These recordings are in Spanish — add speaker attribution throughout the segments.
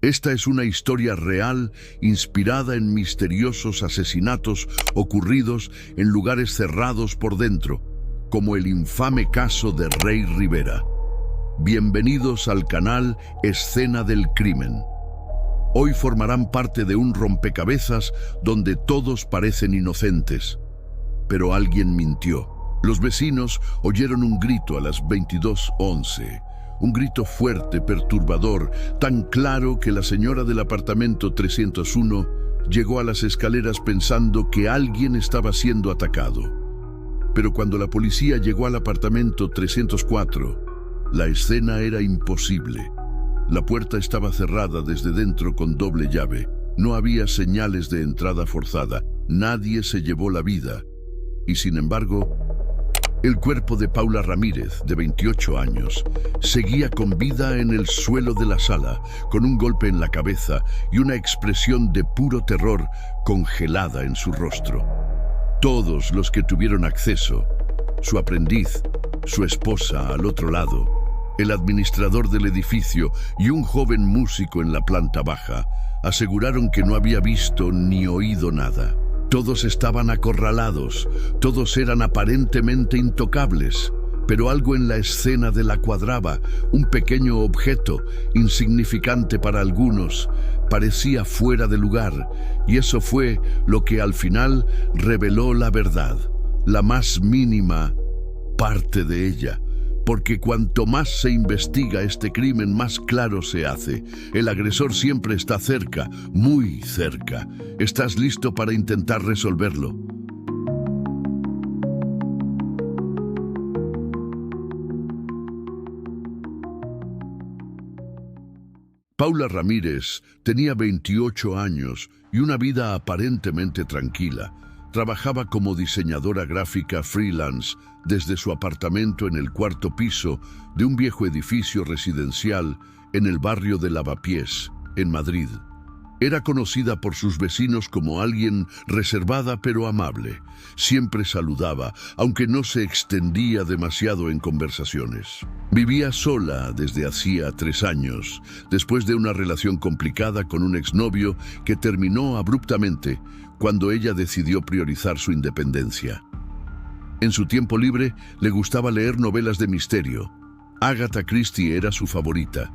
Speaker 1: Esta es una historia real inspirada en misteriosos asesinatos ocurridos en lugares cerrados por dentro, como el infame caso de Rey Rivera. Bienvenidos al canal Escena del Crimen. Hoy formarán parte de un rompecabezas donde todos parecen inocentes, pero alguien mintió. Los vecinos oyeron un grito a las 22:11. Un grito fuerte, perturbador, tan claro que la señora del apartamento 301 llegó a las escaleras pensando que alguien estaba siendo atacado. Pero cuando la policía llegó al apartamento 304, la escena era imposible. La puerta estaba cerrada desde dentro con doble llave. No había señales de entrada forzada. Nadie se llevó la vida. Y sin embargo, el cuerpo de Paula Ramírez, de 28 años, seguía con vida en el suelo de la sala, con un golpe en la cabeza y una expresión de puro terror congelada en su rostro. Todos los que tuvieron acceso, su aprendiz, su esposa al otro lado, el administrador del edificio y un joven músico en la planta baja, aseguraron que no había visto ni oído nada. Todos estaban acorralados, todos eran aparentemente intocables, pero algo en la escena de la cuadraba, un pequeño objeto, insignificante para algunos, parecía fuera de lugar, y eso fue lo que al final reveló la verdad, la más mínima parte de ella. Porque cuanto más se investiga este crimen, más claro se hace. El agresor siempre está cerca, muy cerca. ¿Estás listo para intentar resolverlo? Paula Ramírez tenía 28 años y una vida aparentemente tranquila. Trabajaba como diseñadora gráfica freelance desde su apartamento en el cuarto piso de un viejo edificio residencial en el barrio de Lavapiés, en Madrid. Era conocida por sus vecinos como alguien reservada pero amable. Siempre saludaba, aunque no se extendía demasiado en conversaciones. Vivía sola desde hacía 3 años, después de una relación complicada con un exnovio que terminó abruptamente cuando ella decidió priorizar su independencia. En su tiempo libre le gustaba leer novelas de misterio. Agatha Christie era su favorita.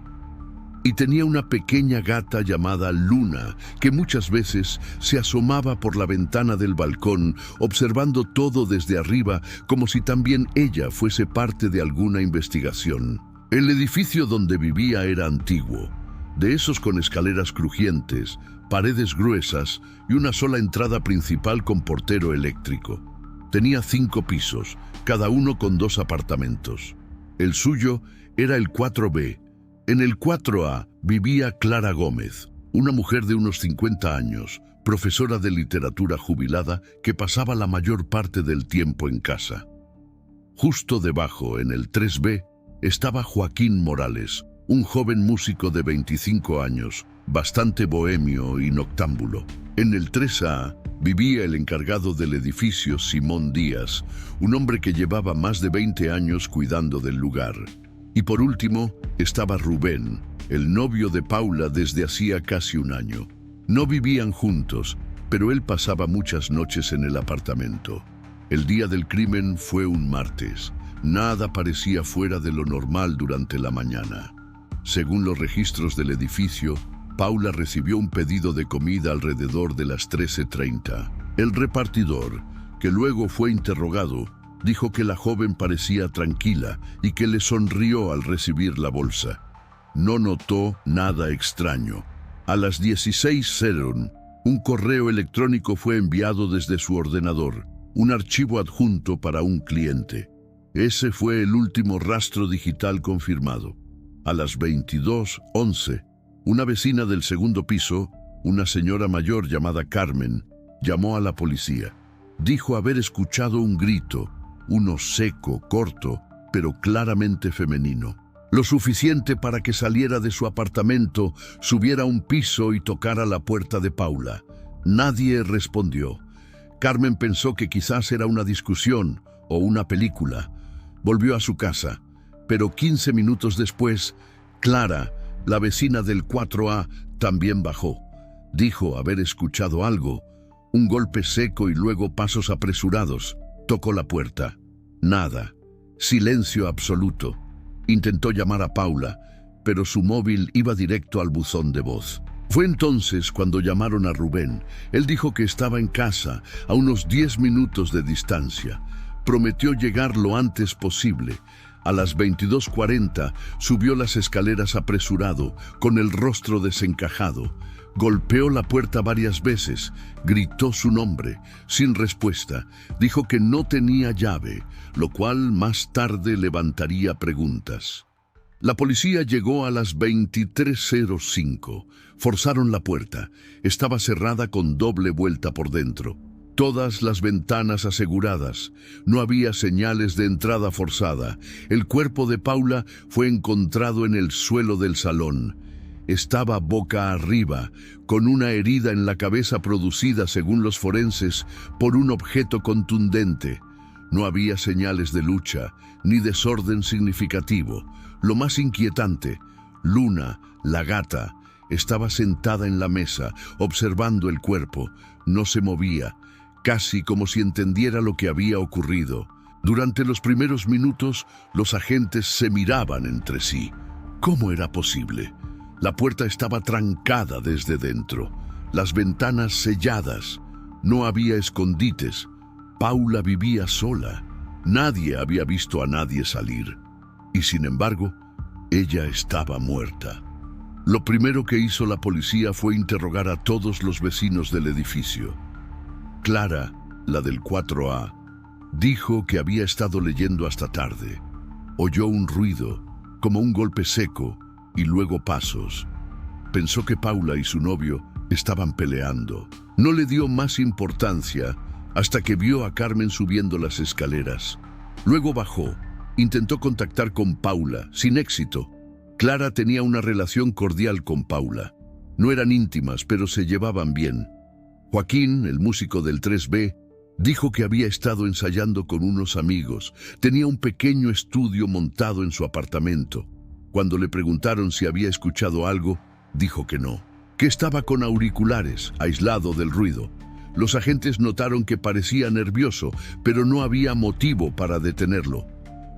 Speaker 1: Y tenía una pequeña gata llamada Luna, que muchas veces se asomaba por la ventana del balcón, observando todo desde arriba, como si también ella fuese parte de alguna investigación. El edificio donde vivía era antiguo, de esos con escaleras crujientes, paredes gruesas y una sola entrada principal con portero eléctrico. Tenía 5 pisos, cada uno con 2 apartamentos. El suyo era el 4B. En el 4A vivía Clara Gómez, una mujer de unos 50 años, profesora de literatura jubilada que pasaba la mayor parte del tiempo en casa. Justo debajo, en el 3B, estaba Joaquín Morales, un joven músico de 25 años, bastante bohemio y noctámbulo. En el 3A vivía el encargado del edificio, Simón Díaz, un hombre que llevaba más de 20 años cuidando del lugar. Y por último estaba Rubén, el novio de Paula desde hacía casi 1 año. No vivían juntos, pero él pasaba muchas noches en el apartamento. El día del crimen fue un martes. Nada parecía fuera de lo normal durante la mañana. Según los registros del edificio, Paula recibió un pedido de comida alrededor de las 13:30. El repartidor, que luego fue interrogado, dijo que la joven parecía tranquila y que le sonrió al recibir la bolsa. No notó nada extraño. A las 16:00, un correo electrónico fue enviado desde su ordenador, un archivo adjunto para un cliente. Ese fue el último rastro digital confirmado. A las 22:11, una vecina del segundo piso, una señora mayor llamada Carmen, llamó a la policía. Dijo haber escuchado un grito, uno seco, corto, pero claramente femenino. Lo suficiente para que saliera de su apartamento, subiera un piso y tocara la puerta de Paula. Nadie respondió. Carmen pensó que quizás era una discusión o una película. Volvió a su casa, pero 15 minutos después, Clara La vecina del 4A también bajó. Dijo haber escuchado algo, un golpe seco y luego pasos apresurados. Tocó la puerta. Nada. Silencio absoluto. Intentó llamar a Paula, pero su móvil iba directo al buzón de voz. Fue entonces cuando llamaron a Rubén. Él dijo que estaba en casa, a unos 10 minutos de distancia. Prometió llegar lo antes posible. A las 22:40 subió las escaleras apresurado, con el rostro desencajado. Golpeó la puerta varias veces, gritó su nombre, sin respuesta. Dijo que no tenía llave, lo cual más tarde levantaría preguntas. La policía llegó a las 23:05. Forzaron la puerta. Estaba cerrada con doble vuelta por dentro. Todas las ventanas aseguradas. No había señales de entrada forzada. El cuerpo de Paula fue encontrado en el suelo del salón. Estaba boca arriba, con una herida en la cabeza producida, según los forenses, por un objeto contundente. No había señales de lucha, ni desorden significativo. Lo más inquietante, Luna, la gata, estaba sentada en la mesa, observando el cuerpo. No se movía, casi como si entendiera lo que había ocurrido. Durante los primeros minutos, los agentes se miraban entre sí. ¿Cómo era posible? La puerta estaba trancada desde dentro, las ventanas selladas. No había escondites. Paula vivía sola. Nadie había visto a nadie salir. Y sin embargo, ella estaba muerta. Lo primero que hizo la policía fue interrogar a todos los vecinos del edificio. Clara, la del 4A, dijo que había estado leyendo hasta tarde. Oyó un ruido, como un golpe seco, y luego pasos. Pensó que Paula y su novio estaban peleando. No le dio más importancia hasta que vio a Carmen subiendo las escaleras. Luego bajó. Intentó contactar con Paula, sin éxito. Clara tenía una relación cordial con Paula. No eran íntimas, pero se llevaban bien. Joaquín, el músico del 3B, dijo que había estado ensayando con unos amigos. Tenía un pequeño estudio montado en su apartamento. Cuando le preguntaron si había escuchado algo, dijo que no, que estaba con auriculares, aislado del ruido. Los agentes notaron que parecía nervioso, pero no había motivo para detenerlo.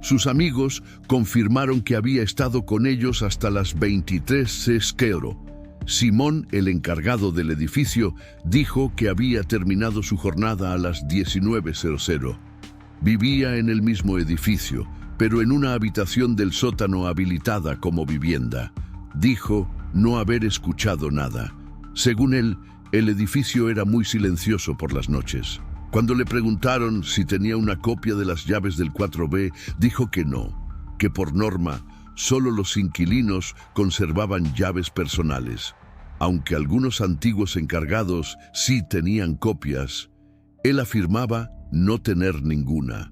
Speaker 1: Sus amigos confirmaron que había estado con ellos hasta las 23:00. Simón, el encargado del edificio, dijo que había terminado su jornada a las 19:00. Vivía en el mismo edificio, pero en una habitación del sótano habilitada como vivienda. Dijo no haber escuchado nada. Según él, el edificio era muy silencioso por las noches. Cuando le preguntaron si tenía una copia de las llaves del 4B, dijo que no, que por norma solo los inquilinos conservaban llaves personales. Aunque algunos antiguos encargados sí tenían copias, él afirmaba no tener ninguna.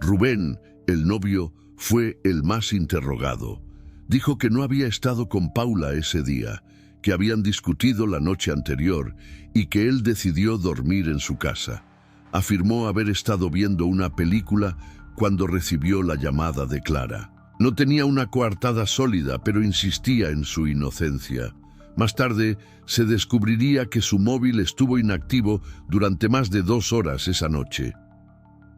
Speaker 1: Rubén, el novio, fue el más interrogado. Dijo que no había estado con Paula ese día, que habían discutido la noche anterior y que él decidió dormir en su casa. Afirmó haber estado viendo una película cuando recibió la llamada de Clara. No tenía una coartada sólida, pero insistía en su inocencia. Más tarde, se descubriría que su móvil estuvo inactivo durante más de 2 horas esa noche.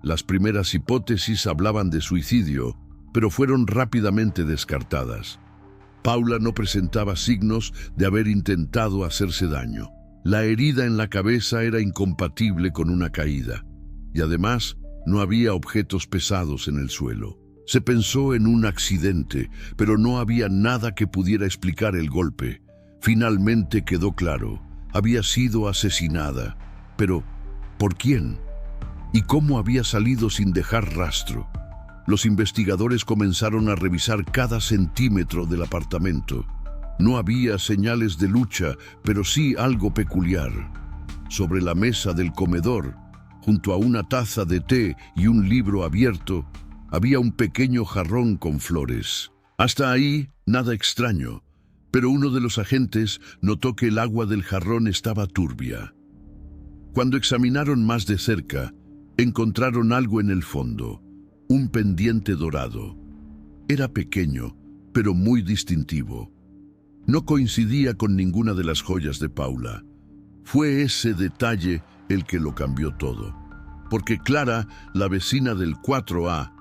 Speaker 1: Las primeras hipótesis hablaban de suicidio, pero fueron rápidamente descartadas. Paula no presentaba signos de haber intentado hacerse daño. La herida en la cabeza era incompatible con una caída, y además no había objetos pesados en el suelo. Se pensó en un accidente, pero no había nada que pudiera explicar el golpe. Finalmente quedó claro, había sido asesinada. Pero, ¿por quién? ¿Y cómo había salido sin dejar rastro? Los investigadores comenzaron a revisar cada centímetro del apartamento. No había señales de lucha, pero sí algo peculiar. Sobre la mesa del comedor, junto a una taza de té y un libro abierto, había un pequeño jarrón con flores. Hasta ahí, nada extraño, pero uno de los agentes notó que el agua del jarrón estaba turbia. Cuando examinaron más de cerca, encontraron algo en el fondo, un pendiente dorado. Era pequeño, pero muy distintivo. No coincidía con ninguna de las joyas de Paula. Fue ese detalle el que lo cambió todo. Porque Clara, la vecina del 4A,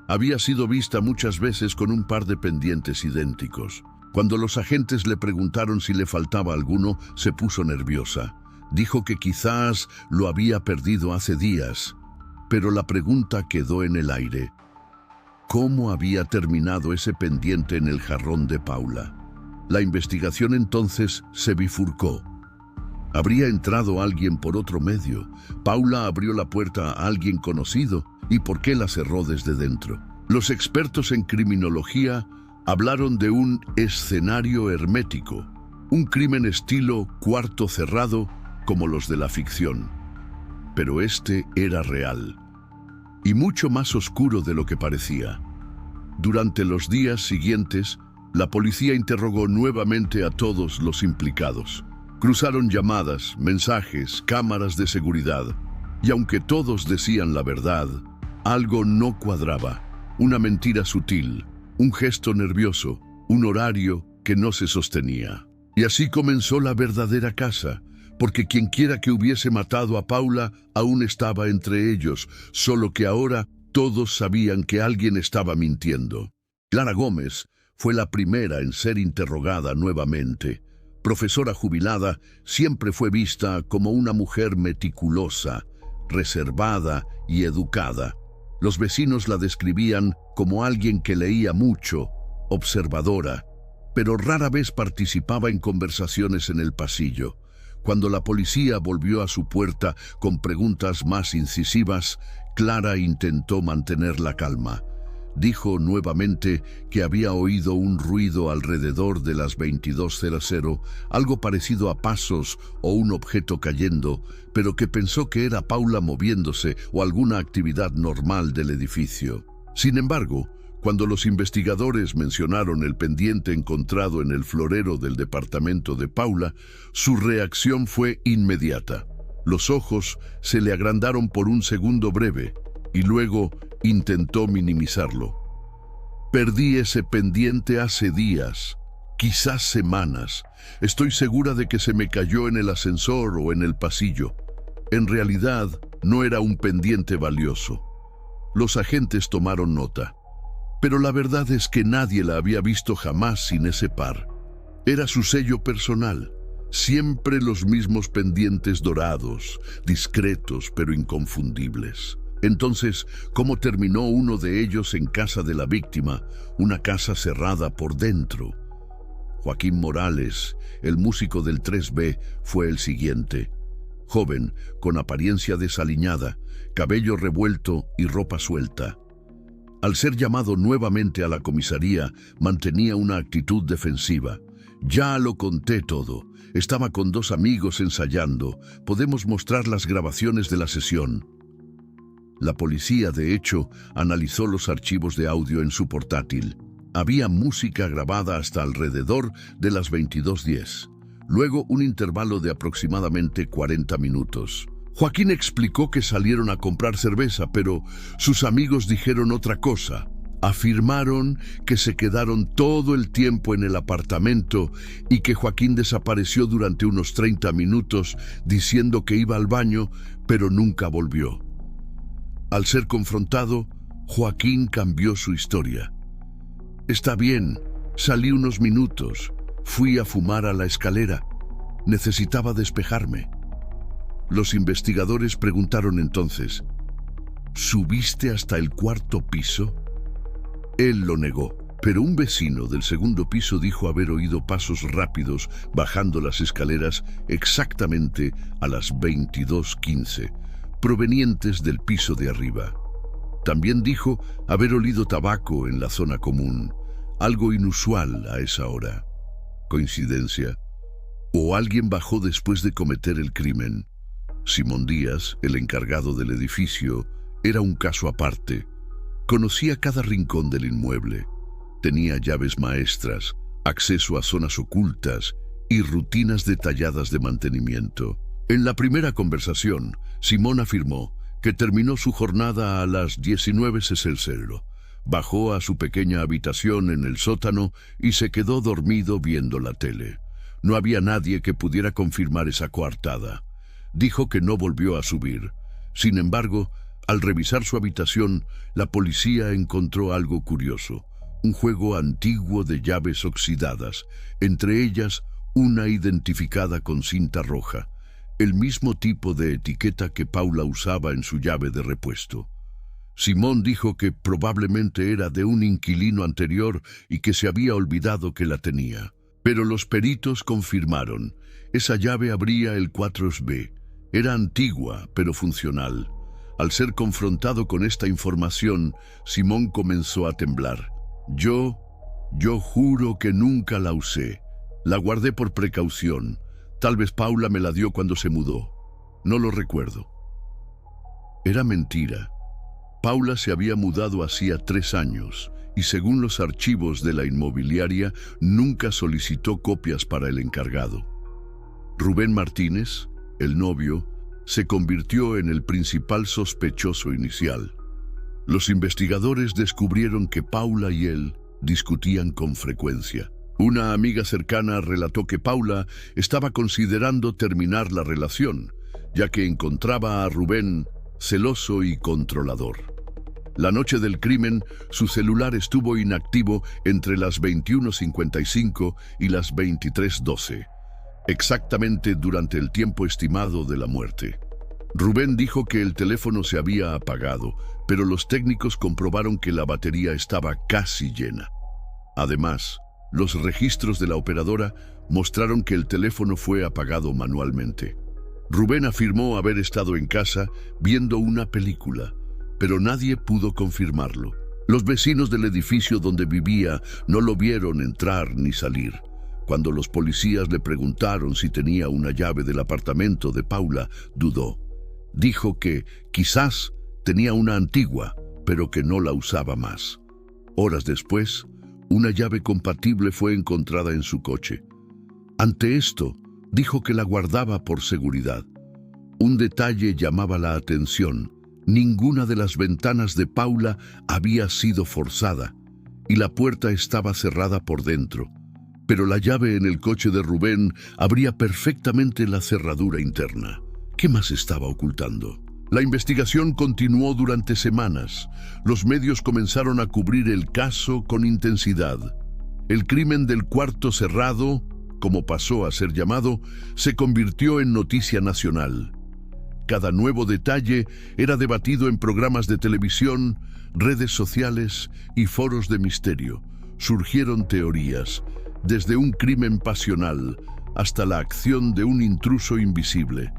Speaker 1: había sido vista muchas veces con un par de pendientes idénticos. Cuando los agentes le preguntaron si le faltaba alguno, se puso nerviosa. Dijo que quizás lo había perdido hace días, pero la pregunta quedó en el aire. ¿Cómo había terminado ese pendiente en el jarrón de Paula? La investigación entonces se bifurcó. ¿Habría entrado alguien por otro medio? ¿Paula abrió la puerta a alguien conocido? ¿Y por qué la cerró desde dentro? Los expertos en criminología hablaron de un escenario hermético, un crimen estilo cuarto cerrado como los de la ficción. Pero este era real, y mucho más oscuro de lo que parecía. Durante los días siguientes, la policía interrogó nuevamente a todos los implicados. Cruzaron llamadas, mensajes, cámaras de seguridad, y aunque todos decían la verdad, algo no cuadraba. Una mentira sutil, un gesto nervioso, un horario que no se sostenía. Y así comenzó la verdadera caza, porque quienquiera que hubiese matado a Paula aún estaba entre ellos, solo que ahora todos sabían que alguien estaba mintiendo. Clara Gómez fue la primera en ser interrogada nuevamente. Profesora jubilada, siempre fue vista como una mujer meticulosa, reservada y educada. Los vecinos la describían como alguien que leía mucho, observadora, pero rara vez participaba en conversaciones en el pasillo. Cuando la policía volvió a su puerta con preguntas más incisivas, Clara intentó mantener la calma. Dijo nuevamente que había oído un ruido alrededor de las 22:00, algo parecido a pasos o un objeto cayendo, pero que pensó que era Paula moviéndose o alguna actividad normal del edificio. Sin embargo, cuando los investigadores mencionaron el pendiente encontrado en el florero del departamento de Paula, su reacción fue inmediata. Los ojos se le agrandaron por un segundo breve y luego intentó minimizarlo. Perdí ese pendiente hace días, quizás semanas. Estoy segura de que se me cayó en el ascensor o en el pasillo. En realidad, no era un pendiente valioso. Los agentes tomaron nota, pero la verdad es que nadie la había visto jamás sin ese par. Era su sello personal. Siempre los mismos pendientes dorados, discretos pero inconfundibles. Entonces, ¿cómo terminó uno de ellos en casa de la víctima, una casa cerrada por dentro? Joaquín Morales, el músico del 3B, fue el siguiente. Joven, con apariencia desaliñada, cabello revuelto y ropa suelta. Al ser llamado nuevamente a la comisaría, mantenía una actitud defensiva. Ya lo conté todo. Estaba con 2 amigos ensayando. Podemos mostrar las grabaciones de la sesión. La policía, de hecho, analizó los archivos de audio en su portátil. Había música grabada hasta alrededor de las 22:10. Luego un intervalo de aproximadamente 40 minutos. Joaquín explicó que salieron a comprar cerveza, pero sus amigos dijeron otra cosa. Afirmaron que se quedaron todo el tiempo en el apartamento y que Joaquín desapareció durante unos 30 minutos diciendo que iba al baño, pero nunca volvió. Al ser confrontado, Joaquín cambió su historia. Está bien, salí unos minutos, fui a fumar a la escalera, necesitaba despejarme. Los investigadores preguntaron entonces, ¿subiste hasta el 4.º piso? Él lo negó, pero un vecino del 2.º piso dijo haber oído pasos rápidos bajando las escaleras exactamente a las 22:15, provenientes del piso de arriba. También dijo haber olido tabaco en la zona común, algo inusual a esa hora. ¿Coincidencia? ¿O alguien bajó después de cometer el crimen? Simón Díaz, el encargado del edificio, era un caso aparte. Conocía cada rincón del inmueble. Tenía llaves maestras, acceso a zonas ocultas y rutinas detalladas de mantenimiento. En la primera conversación, Simón afirmó que terminó su jornada a las 19:00. Bajó a su pequeña habitación en el sótano y se quedó dormido viendo la tele. No había nadie que pudiera confirmar esa coartada. Dijo que no volvió a subir. Sin embargo, al revisar su habitación, la policía encontró algo curioso: un juego antiguo de llaves oxidadas, entre ellas una identificada con cinta roja, el mismo tipo de etiqueta que Paula usaba en su llave de repuesto. Simón dijo que probablemente era de un inquilino anterior y que se había olvidado que la tenía. Pero los peritos confirmaron: esa llave abría el 4B. Era antigua, pero funcional. Al ser confrontado con esta información, Simón comenzó a temblar. Yo juro que nunca la usé. La guardé por precaución. Tal vez Paula me la dio cuando se mudó. No lo recuerdo. Era mentira. Paula se había mudado hacía 3 años y, según los archivos de la inmobiliaria, nunca solicitó copias para el encargado. Rubén Martínez, el novio, se convirtió en el principal sospechoso inicial. Los investigadores descubrieron que Paula y él discutían con frecuencia. Una amiga cercana relató que Paula estaba considerando terminar la relación, ya que encontraba a Rubén celoso y controlador. La noche del crimen, su celular estuvo inactivo entre las 21:55 y las 23:12, exactamente durante el tiempo estimado de la muerte. Rubén dijo que el teléfono se había apagado, pero los técnicos comprobaron que la batería estaba casi llena. Además, los registros de la operadora mostraron que el teléfono fue apagado manualmente. Rubén afirmó haber estado en casa viendo una película, pero nadie pudo confirmarlo. Los vecinos del edificio donde vivía no lo vieron entrar ni salir. Cuando los policías le preguntaron si tenía una llave del apartamento de Paula, dudó. Dijo que quizás tenía una antigua, pero que no la usaba más. Horas después, una llave compatible fue encontrada en su coche. Ante esto, dijo que la guardaba por seguridad. Un detalle llamaba la atención: ninguna de las ventanas de Paula había sido forzada y la puerta estaba cerrada por dentro. Pero la llave en el coche de Rubén abría perfectamente la cerradura interna. ¿Qué más estaba ocultando? La investigación continuó durante semanas. Los medios comenzaron a cubrir el caso con intensidad. El crimen del cuarto cerrado, como pasó a ser llamado, se convirtió en noticia nacional. Cada nuevo detalle era debatido en programas de televisión, redes sociales y foros de misterio. Surgieron teorías, desde un crimen pasional hasta la acción de un intruso invisible.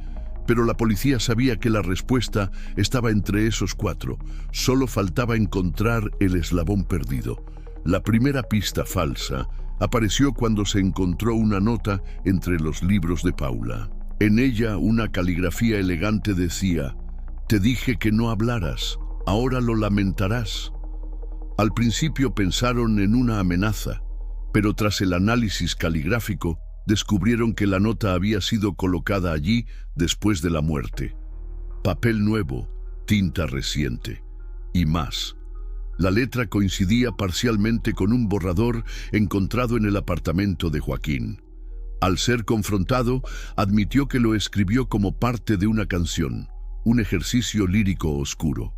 Speaker 1: Pero la policía sabía que la respuesta estaba entre esos 4. Solo faltaba encontrar el eslabón perdido. La primera pista falsa apareció cuando se encontró una nota entre los libros de Paula. En ella, una caligrafía elegante decía: «Te dije que no hablaras, ahora lo lamentarás». Al principio pensaron en una amenaza, pero tras el análisis caligráfico, descubrieron que la nota había sido colocada allí después de la muerte. Papel nuevo, tinta reciente y más. La letra coincidía parcialmente con un borrador encontrado en el apartamento de Joaquín. Al ser confrontado, admitió que lo escribió como parte de una canción, un ejercicio lírico oscuro.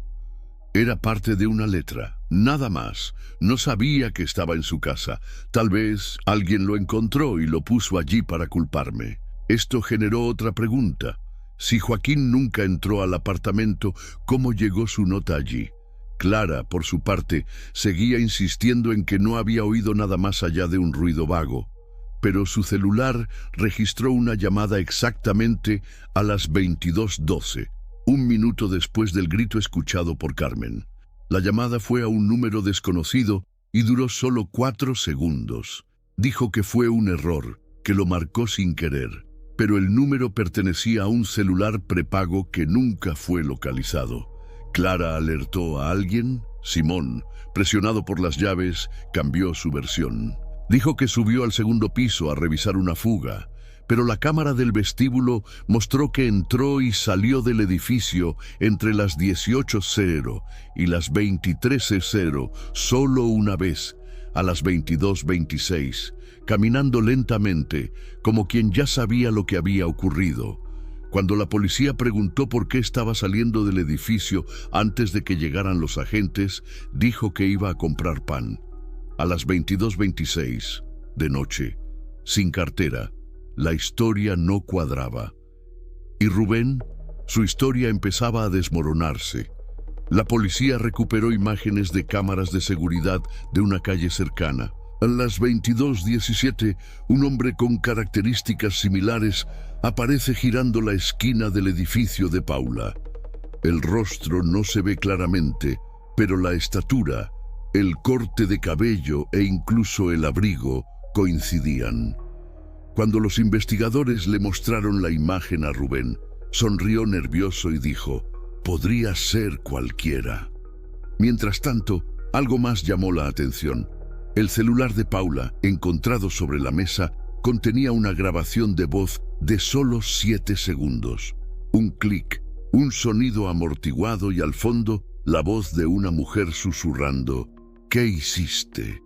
Speaker 1: Era parte de una letra, nada más. No sabía que estaba en su casa. Tal vez alguien lo encontró y lo puso allí para culparme. Esto generó otra pregunta. Si Joaquín nunca entró al apartamento, ¿cómo llegó su nota allí? Clara, por su parte, seguía insistiendo en que no había oído nada más allá de un ruido vago. Pero su celular registró una llamada exactamente a las 22:12. Un minuto después del grito escuchado por Carmen. La llamada fue a un número desconocido y duró solo 4 segundos. Dijo que fue un error, que lo marcó sin querer, pero el número pertenecía a un celular prepago que nunca fue localizado. Clara alertó a alguien. Simón, presionado por las llaves, cambió su versión. Dijo que subió al segundo piso a revisar una fuga, pero la cámara del vestíbulo mostró que entró y salió del edificio entre las 18:00 y las 23:00 solo una vez, a las 22:26, caminando lentamente, como quien ya sabía lo que había ocurrido. Cuando la policía preguntó por qué estaba saliendo del edificio antes de que llegaran los agentes, dijo que iba a comprar pan. A las 22:26, de noche, sin cartera, la historia no cuadraba. Y Rubén, su historia empezaba a desmoronarse. La policía recuperó imágenes de cámaras de seguridad de una calle cercana. A las 22:17, un hombre con características similares aparece girando la esquina del edificio de Paula. El rostro no se ve claramente, pero la estatura, el corte de cabello e incluso el abrigo coincidían. Cuando los investigadores le mostraron la imagen a Rubén, sonrió nervioso y dijo: «Podría ser cualquiera». Mientras tanto, algo más llamó la atención. El celular de Paula, encontrado sobre la mesa, contenía una grabación de voz de solo 7 segundos. Un clic, un sonido amortiguado y al fondo, la voz de una mujer susurrando: «¿Qué hiciste?».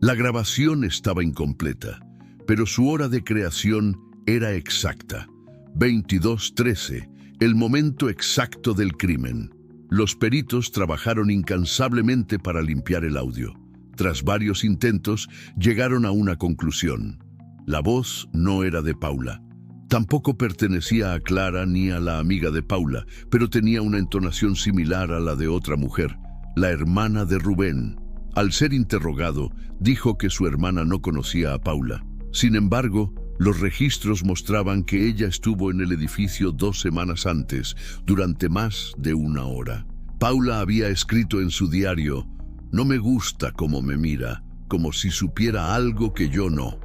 Speaker 1: La grabación estaba incompleta, pero su hora de creación era exacta. 22:13, el momento exacto del crimen. Los peritos trabajaron incansablemente para limpiar el audio. Tras varios intentos, llegaron a una conclusión. La voz no era de Paula. Tampoco pertenecía a Clara ni a la amiga de Paula, pero tenía una entonación similar a la de otra mujer, la hermana de Rubén. Al ser interrogado, dijo que su hermana no conocía a Paula. Sin embargo, los registros mostraban que ella estuvo en el edificio 2 semanas antes, durante más de 1 hora. Paula había escrito en su diario: «No me gusta cómo me mira, como si supiera algo que yo no».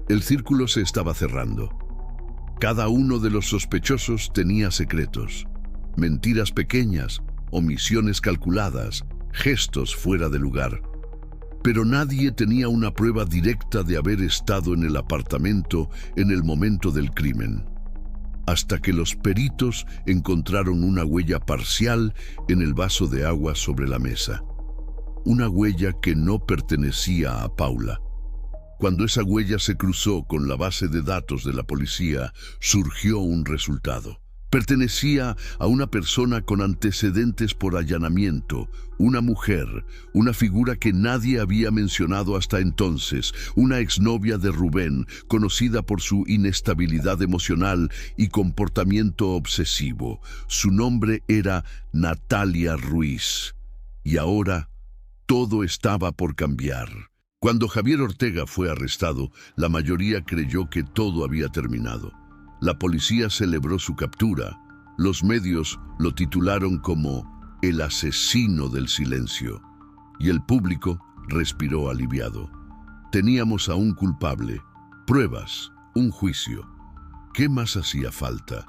Speaker 1: El círculo se estaba cerrando. Cada uno de los sospechosos tenía secretos, mentiras pequeñas, omisiones calculadas, gestos fuera de lugar. Pero nadie tenía una prueba directa de haber estado en el apartamento en el momento del crimen. Hasta que los peritos encontraron una huella parcial en el vaso de agua sobre la mesa. Una huella que no pertenecía a Paula. Cuando esa huella se cruzó con la base de datos de la policía, surgió un resultado. Pertenecía a una persona con antecedentes por allanamiento, una mujer, una figura que nadie había mencionado hasta entonces, una exnovia de Rubén, conocida por su inestabilidad emocional y comportamiento obsesivo. Su nombre era Natalia Ruiz. Y ahora, todo estaba por cambiar. Cuando Javier Ortega fue arrestado, la mayoría creyó que todo había terminado. La policía celebró su captura. Los medios lo titularon como el asesino del silencio. Y el público respiró aliviado. Teníamos a un culpable, pruebas, un juicio. ¿Qué más hacía falta?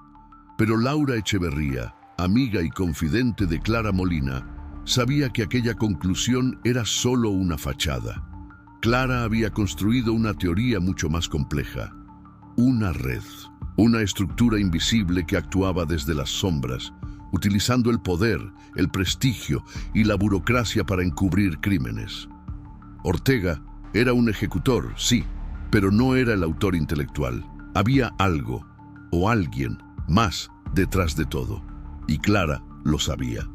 Speaker 1: Pero Laura Echeverría, amiga y confidente de Clara Molina, sabía que aquella conclusión era solo una fachada. Clara había construido una teoría mucho más compleja. Una red, una estructura invisible que actuaba desde las sombras, utilizando el poder, el prestigio y la burocracia para encubrir crímenes. Ortega era un ejecutor, sí, pero no era el autor intelectual. Había algo, o alguien, más detrás de todo. Y Clara lo sabía.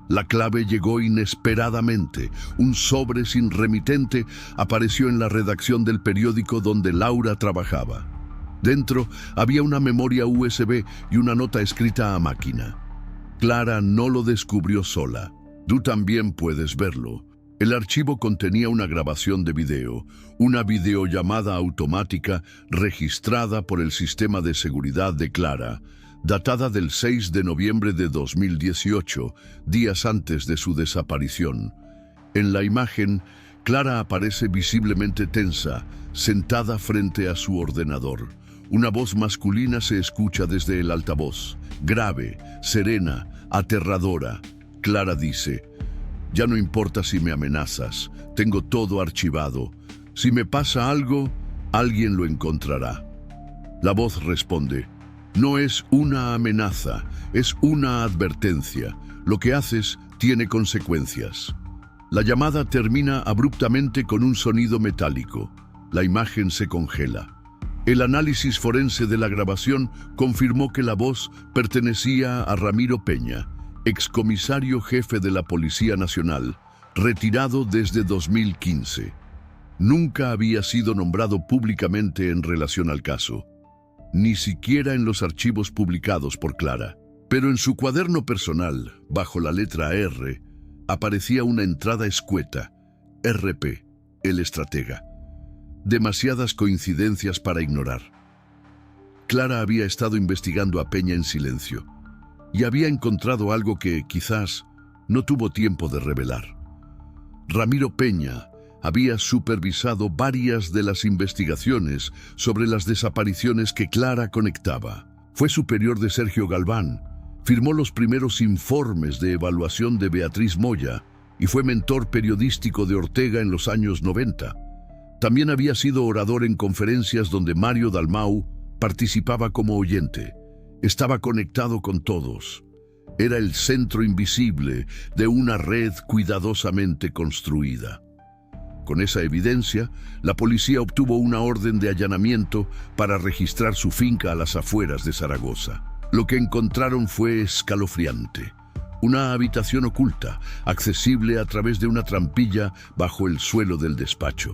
Speaker 1: La clave llegó inesperadamente. Un sobre sin remitente apareció en la redacción del periódico donde Laura trabajaba. Dentro había una memoria USB y una nota escrita a máquina. Clara no lo descubrió sola. Tú también puedes verlo. El archivo contenía una grabación de video, una videollamada automática registrada por el sistema de seguridad de Clara, datada del 6 de noviembre de 2018, días antes de su desaparición. En la imagen, Clara aparece visiblemente tensa, sentada frente a su ordenador. Una voz masculina se escucha desde el altavoz, grave, serena, aterradora. Clara dice: «Ya no importa si me amenazas, tengo todo archivado. Si me pasa algo, alguien lo encontrará». La voz responde: no es una amenaza, es una advertencia. Lo que haces tiene consecuencias. La llamada termina abruptamente con un sonido metálico. La imagen se congela. El análisis forense de la grabación confirmó que la voz pertenecía a Ramiro Peña, excomisario jefe de la Policía Nacional, retirado desde 2015. Nunca había sido nombrado públicamente en relación al caso, ni siquiera en los archivos publicados por Clara. Pero en su cuaderno personal, bajo la letra R, aparecía una entrada escueta: RP, el estratega. Demasiadas coincidencias para ignorar. Clara había estado investigando a Peña en silencio y había encontrado algo que, quizás, no tuvo tiempo de revelar. Ramiro Peña había supervisado varias de las investigaciones sobre las desapariciones que Clara conectaba. Fue superior de Sergio Galván, firmó los primeros informes de evaluación de Beatriz Moya y fue mentor periodístico de Ortega en los años 90. También había sido orador en conferencias donde Mario Dalmau participaba como oyente. Estaba conectado con todos. Era el centro invisible de una red cuidadosamente construida. Con esa evidencia, la policía obtuvo una orden de allanamiento para registrar su finca a las afueras de Zaragoza. Lo que encontraron fue escalofriante. Una habitación oculta, accesible a través de una trampilla bajo el suelo del despacho.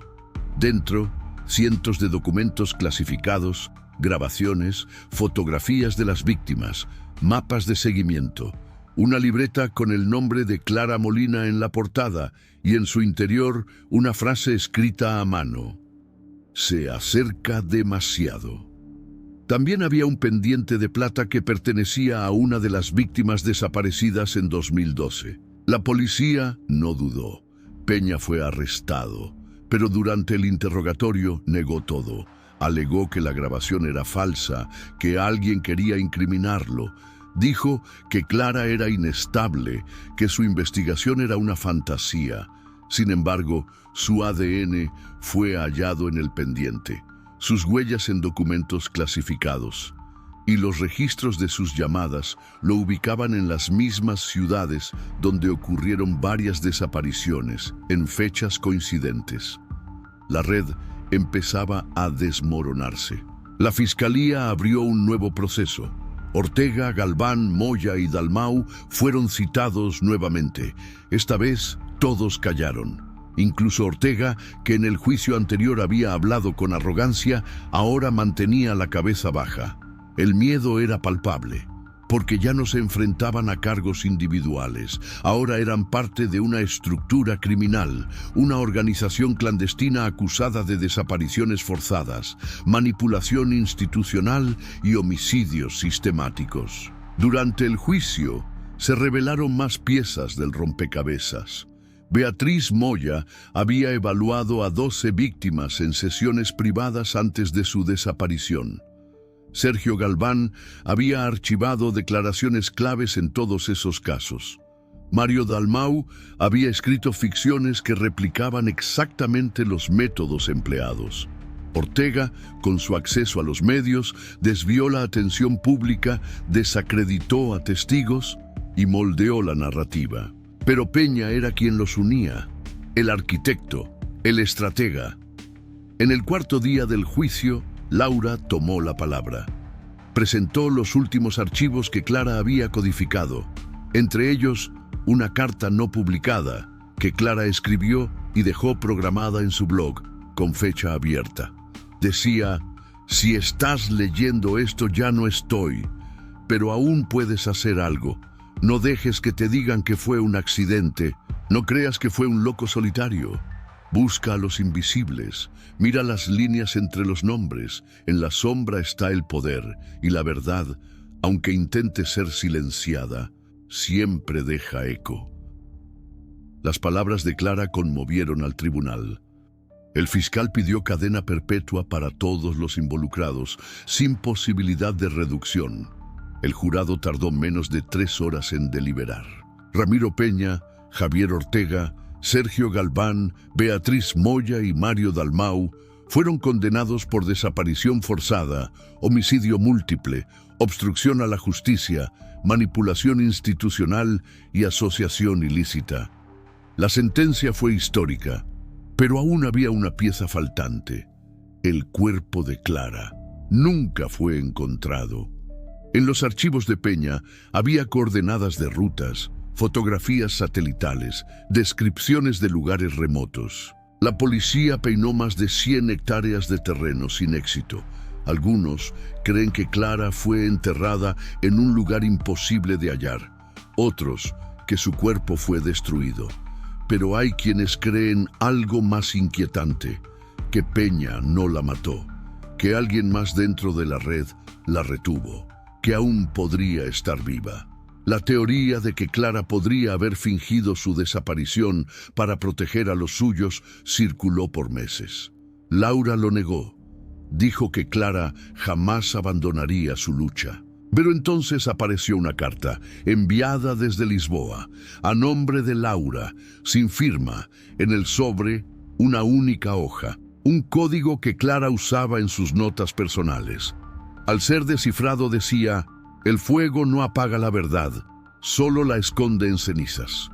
Speaker 1: Dentro, cientos de documentos clasificados, grabaciones, fotografías de las víctimas, mapas de seguimiento, una libreta con el nombre de Clara Molina en la portada y en su interior una frase escrita a mano: se acerca demasiado. También había un pendiente de plata que pertenecía a una de las víctimas desaparecidas en 2012. La policía no dudó. Peña fue arrestado, pero durante el interrogatorio negó todo. Alegó que la grabación era falsa, que alguien quería incriminarlo. Dijo que Clara era inestable, que su investigación era una fantasía. Sin embargo, su ADN fue hallado en el pendiente, sus huellas en documentos clasificados, y los registros de sus llamadas lo ubicaban en las mismas ciudades donde ocurrieron varias desapariciones, en fechas coincidentes. La red empezaba a desmoronarse. La fiscalía abrió un nuevo proceso. Ortega, Galván, Moya y Dalmau fueron citados nuevamente. Esta vez todos callaron. Incluso Ortega, que en el juicio anterior había hablado con arrogancia, ahora mantenía la cabeza baja. El miedo era palpable, porque ya no se enfrentaban a cargos individuales. Ahora eran parte de una estructura criminal, una organización clandestina acusada de desapariciones forzadas, manipulación institucional y homicidios sistemáticos. Durante el juicio, se revelaron más piezas del rompecabezas. Beatriz Moya había evaluado a 12 víctimas en sesiones privadas antes de su desaparición. Sergio Galván había archivado declaraciones claves en todos esos casos. Mario Dalmau había escrito ficciones que replicaban exactamente los métodos empleados. Ortega, con su acceso a los medios, desvió la atención pública, desacreditó a testigos y moldeó la narrativa. Pero Peña era quien los unía, el arquitecto, el estratega. En el cuarto día del juicio, Laura tomó la palabra. Presentó los últimos archivos que Clara había codificado, entre ellos una carta no publicada que Clara escribió y dejó programada en su blog, con fecha abierta. Decía: si estás leyendo esto ya no estoy, pero aún puedes hacer algo. No dejes que te digan que fue un accidente. No creas que fue un loco solitario. Busca a los invisibles. Mira las líneas entre los nombres. En la sombra está el poder. Y la verdad, aunque intente ser silenciada, siempre deja eco. Las palabras de Clara conmovieron al tribunal. El fiscal pidió cadena perpetua para todos los involucrados, sin posibilidad de reducción. El jurado tardó menos de 3 horas en deliberar. Ramiro Peña, Javier Ortega, Sergio Galván, Beatriz Moya y Mario Dalmau Fueron condenados por desaparición forzada, homicidio múltiple, obstrucción a la justicia, manipulación institucional y asociación ilícita. La sentencia fue histórica, pero aún había una pieza faltante: el cuerpo de Clara. Nunca fue encontrado. En los archivos de Peña había coordenadas de rutas, fotografías satelitales, descripciones de lugares remotos. La policía peinó más de 100 hectáreas de terreno sin éxito. Algunos creen que Clara fue enterrada en un lugar imposible de hallar. Otros, que su cuerpo fue destruido. Pero hay quienes creen algo más inquietante: que Peña no la mató, que alguien más dentro de la red la retuvo, que aún podría estar viva. La teoría de que Clara podría haber fingido su desaparición para proteger a los suyos circuló por meses. Laura lo negó. Dijo que Clara jamás abandonaría su lucha. Pero entonces apareció una carta, enviada desde Lisboa, a nombre de Laura, sin firma, en el sobre una única hoja, un código que Clara usaba en sus notas personales. Al ser descifrado decía: el fuego no apaga la verdad, solo la esconde en cenizas.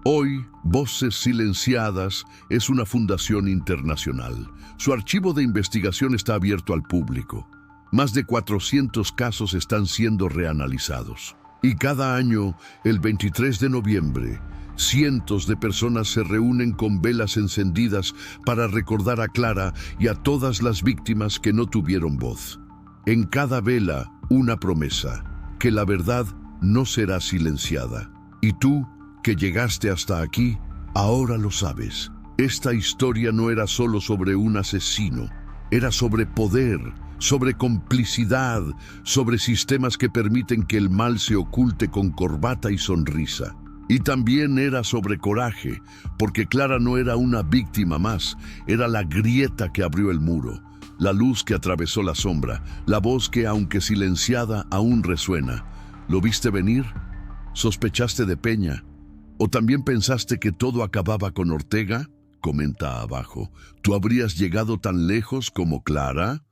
Speaker 1: Hoy, Voces Silenciadas es una fundación internacional. Su archivo de investigación está abierto al público. Más de 400 casos están siendo reanalizados. Y cada año, el 23 de noviembre, cientos de personas se reúnen con velas encendidas para recordar a Clara y a todas las víctimas que no tuvieron voz. En cada vela, una promesa: que la verdad no será silenciada. Y tú, que llegaste hasta aquí, ahora lo sabes. Esta historia no era solo sobre un asesino, era sobre poder, sobre complicidad, sobre sistemas que permiten que el mal se oculte con corbata y sonrisa. Y también era sobre coraje, porque Clara no era una víctima más, era la grieta que abrió el muro, la luz que atravesó la sombra, la voz que, aunque silenciada, aún resuena. ¿Lo viste venir? ¿Sospechaste de Peña? ¿O también pensaste que todo acababa con Ortega? Comenta abajo. ¿Tú habrías llegado tan lejos como Clara?